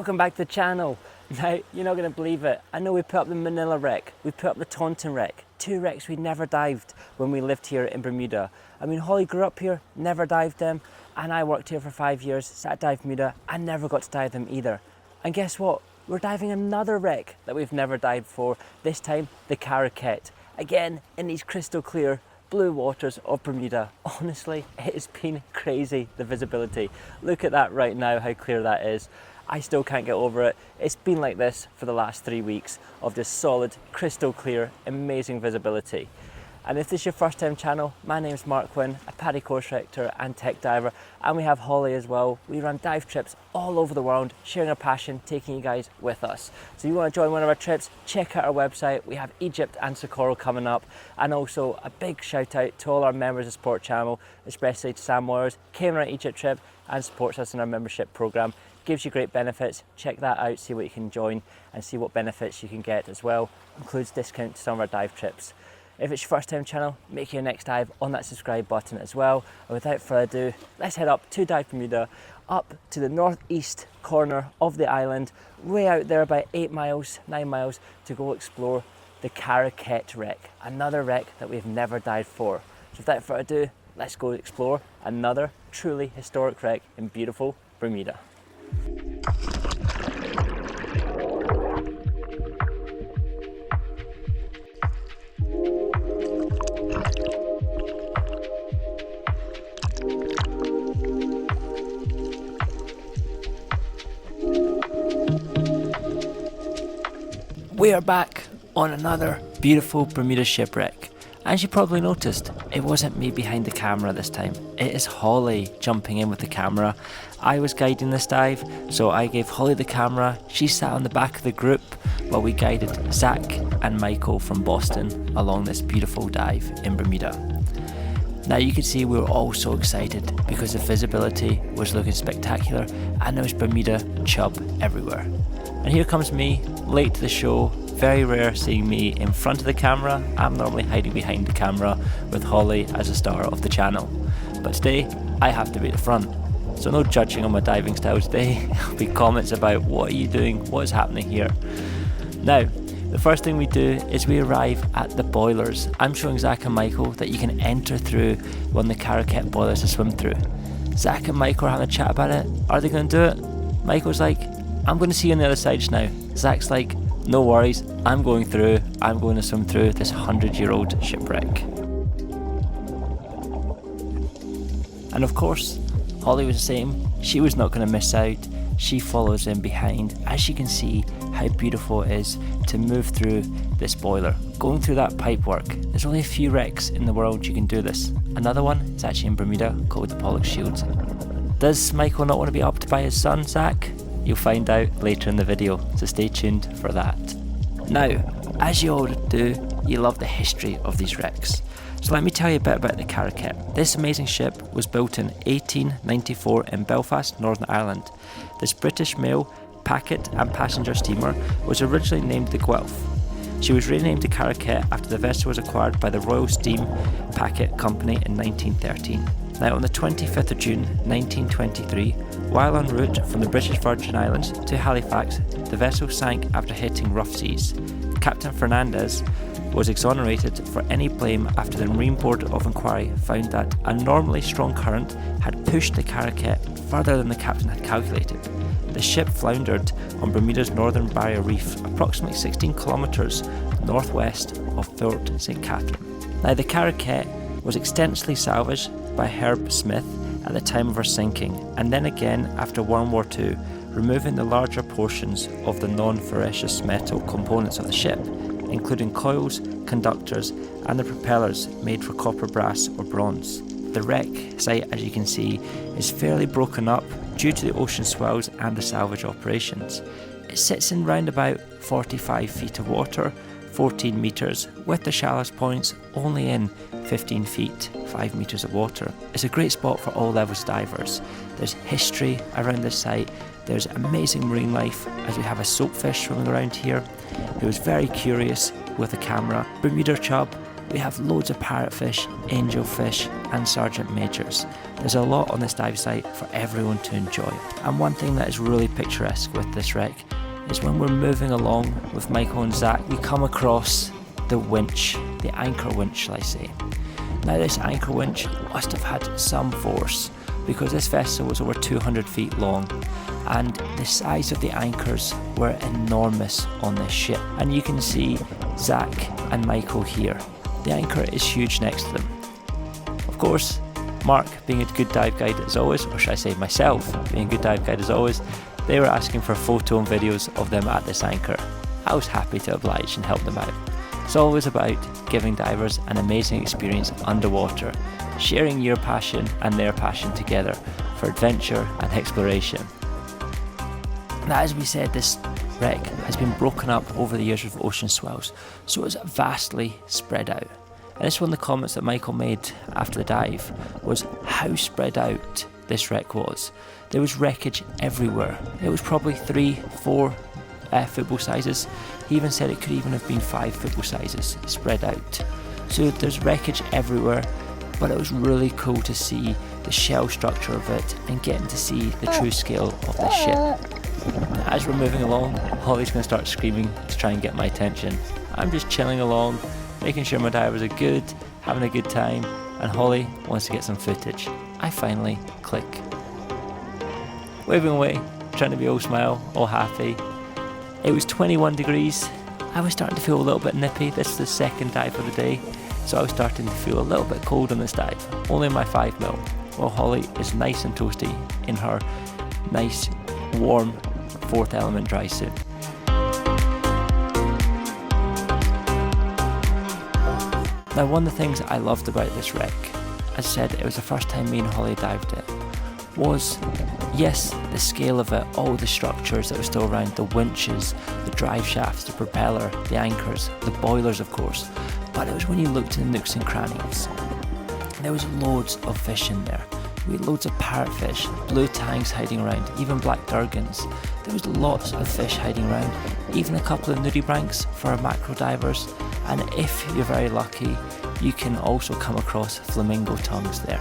welcome back to the channel. Now, you're not going to believe it. I know we put up the Manila wreck, we put up the Taunton wreck, two wrecks we never dived when we lived here in Bermuda. I mean, Holly grew up here, never dived them, and I worked here for 5 years, sat at Dive Bermuda, and never got to dive them either. And guess what? We're diving another wreck that we've never dived for, this time the Caraquet. Again, in these crystal clear blue waters of Bermuda. Honestly, it has been crazy, the visibility. Look at that right now, how clear that is. I still can't get over it. It's been like this for the last 3 weeks of just solid, crystal clear, amazing visibility. And if this is your first time channel, my name's Mark Quinn, a PADI course director and tech diver, and we have Holly as well. We run dive trips all over the world, sharing our passion, taking you guys with us. So if you want to join one of our trips, check out our website. We have Egypt and Socorro coming up, and also a big shout out to all our members of Sport Channel, especially to Sam Moyers, came on our Egypt trip and supports us in our membership program. Gives you great benefits. Check that out, see what you can join and see what benefits you can get as well. Includes discount to some of our dive trips. If it's your first time channel, make your next dive on that subscribe button as well. And without further ado, let's head up to Dive Bermuda, up to the northeast corner of the island, way out there about 9 miles to go explore the Caraquet wreck, another wreck that we've never dived for. So without further ado, let's go explore another truly historic wreck in beautiful Bermuda. We are back on another beautiful Bermuda shipwreck. As you probably noticed, it wasn't me behind the camera this time. It is Holly jumping in with the camera. I was guiding this dive, so I gave Holly the camera. She sat on the back of the group while we guided Zach and Michael from Boston along this beautiful dive in Bermuda. Now you can see we were all so excited because the visibility was looking spectacular and there was Bermuda chub everywhere. And here comes me, late to the show. Very rare seeing me in front of the camera. I'm normally hiding behind the camera with Holly as a star of the channel. But today, I have to be at the front. So no judging on my diving style today. There'll be comments about what are you doing, what is happening here. Now, the first thing we do is we arrive at the boilers. I'm showing Zach and Michael that you can enter through one of the Caraquet boilers to swim through. Zach and Michael are having a chat about it. Are they going to do it? Michael's like, I'm going to see you on the other side just now. Zach's like, no worries, I'm going through. I'm going to swim through this 100-year-old shipwreck. And of course, Holly was the same. She was not going to miss out. She follows in behind. As you can see how beautiful it is to move through this boiler. Going through that pipework. There's only a few wrecks in the world you can do this. Another one is actually in Bermuda called the Pollock Shields. Does Michael not want to be upped by his son, Zach? You'll find out later in the video, so stay tuned for that. Now, as you all do, you love the history of these wrecks. So let me tell you a bit about the Caraquet. This amazing ship was built in 1894 in Belfast, Northern Ireland. This British mail, packet and passenger steamer was originally named the Guelph. She was renamed the Caraquet after the vessel was acquired by the Royal Steam Packet Company in 1913. Now on the 25th of June 1923, while en route from the British Virgin Islands to Halifax, the vessel sank after hitting rough seas. Captain Fernandez was exonerated for any blame after the Marine Board of Inquiry found that a normally strong current had pushed the Caraquet further than the captain had calculated. The ship floundered on Bermuda's northern barrier reef, approximately 16 kilometres northwest of Fort St. Catherine. Now the Caraquet was extensively salvaged by Herbie Smith at the time of her sinking, and then again after World War II, removing the larger portions of the non-ferrous metal components of the ship, including coils, conductors, and the propellers made for copper, brass, or bronze. The wreck site, as you can see, is fairly broken up due to the ocean swells and the salvage operations. It sits in round about 45 feet of water, 14 metres, with the shallowest points only in 15 feet, 5 metres of water. It's a great spot for all levels divers. There's history around this site, there's amazing marine life, as we have a soapfish swimming around here who is very curious with the camera. Bermuda chub, We have loads of parrotfish, angelfish and sergeant majors. There's a lot on this dive site for everyone to enjoy. And one thing that is really picturesque with this wreck is when we're moving along with Michael and Zach, we come across the winch, the anchor winch shall I say. Now this anchor winch must have had some force because this vessel was over 200 feet long and the size of the anchors were enormous on this ship. And you can see Zach and Michael here. The anchor is huge next to them. Of course, Mark, being a good dive guide as always, or should I say myself, being a good dive guide as always, they were asking for photo and videos of them at this anchor. I was happy to oblige and help them out. It's always about giving divers an amazing experience underwater, sharing your passion and their passion together for adventure and exploration. Now, as we said, this wreck has been broken up over the years with ocean swells, so it's vastly spread out. And this is one of the comments that Michael made after the dive, was how spread out this wreck was. There was wreckage everywhere. It was probably 3-4 football sizes. He even said it could even have been 5 football sizes spread out. So there's wreckage everywhere, but it was really cool to see the shell structure of it and getting to see the true scale of the ship. As we're moving along, Holly's going to start screaming to try and get my attention. I'm just chilling along, making sure my divers are good, having a good time, and Holly wants to get some footage. I finally click. Waving away, trying to be all smile, all happy. It was 21 degrees. I was starting to feel a little bit nippy. This is the second dive of the day, so I was starting to feel a little bit cold on this dive, only in my 5mm, while Holly is nice and toasty in her nice, warm, fourth element dry suit. Now, one of the things I loved about this wreck, as I said, it was the first time me and Holly dived it, was, yes, the scale of it, all the structures that were still around, the winches, the drive shafts, the propeller, the anchors, the boilers of course, but it was when you looked in the nooks and crannies. There was loads of fish in there. We had loads of parrotfish, blue tangs hiding around, even black durgans. There was lots of fish hiding around, even a couple of nudibranchs for our mackerel divers, and if you're very lucky, you can also come across flamingo tongues there.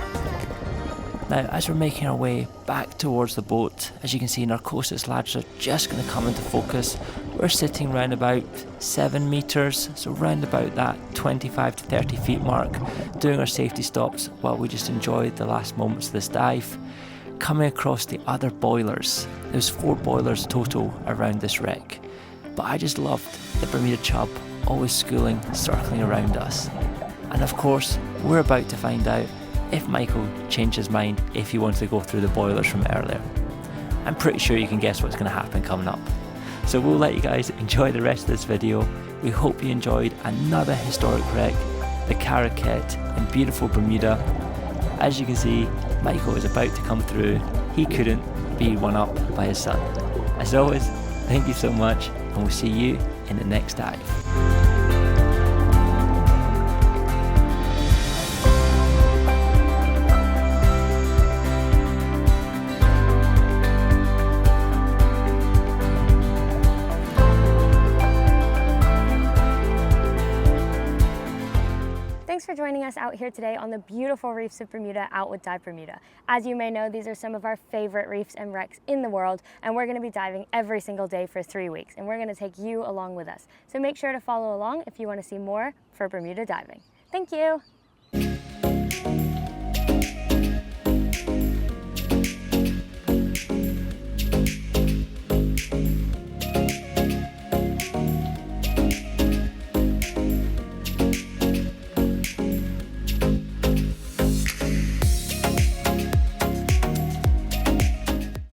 Now, as we're making our way back towards the boat, as you can see, narcosis ladders are just going to come into focus. We're sitting round about 7 metres, so round about that 25 to 30 feet mark, doing our safety stops while we just enjoy the last moments of this dive. Coming across the other boilers, there's 4 boilers total around this wreck, but I just loved the Bermuda chub always schooling, circling around us. And of course, we're about to find out if Michael changed his mind if he wanted to go through the boilers from earlier. I'm pretty sure you can guess what's going to happen coming up. So we'll let you guys enjoy the rest of this video. We hope you enjoyed another historic wreck, the Caraquet in beautiful Bermuda. As you can see, Michael is about to come through. He couldn't be one up by his son. As always, thank you so much, and we'll see you in the next dive. Thanks for joining us out here today on the beautiful reefs of Bermuda out with Dive Bermuda. As you may know, these are some of our favorite reefs and wrecks in the world, and we're going to be diving every single day for 3 weeks, and we're going to take you along with us. So make sure to follow along if you want to see more for Bermuda diving. Thank you!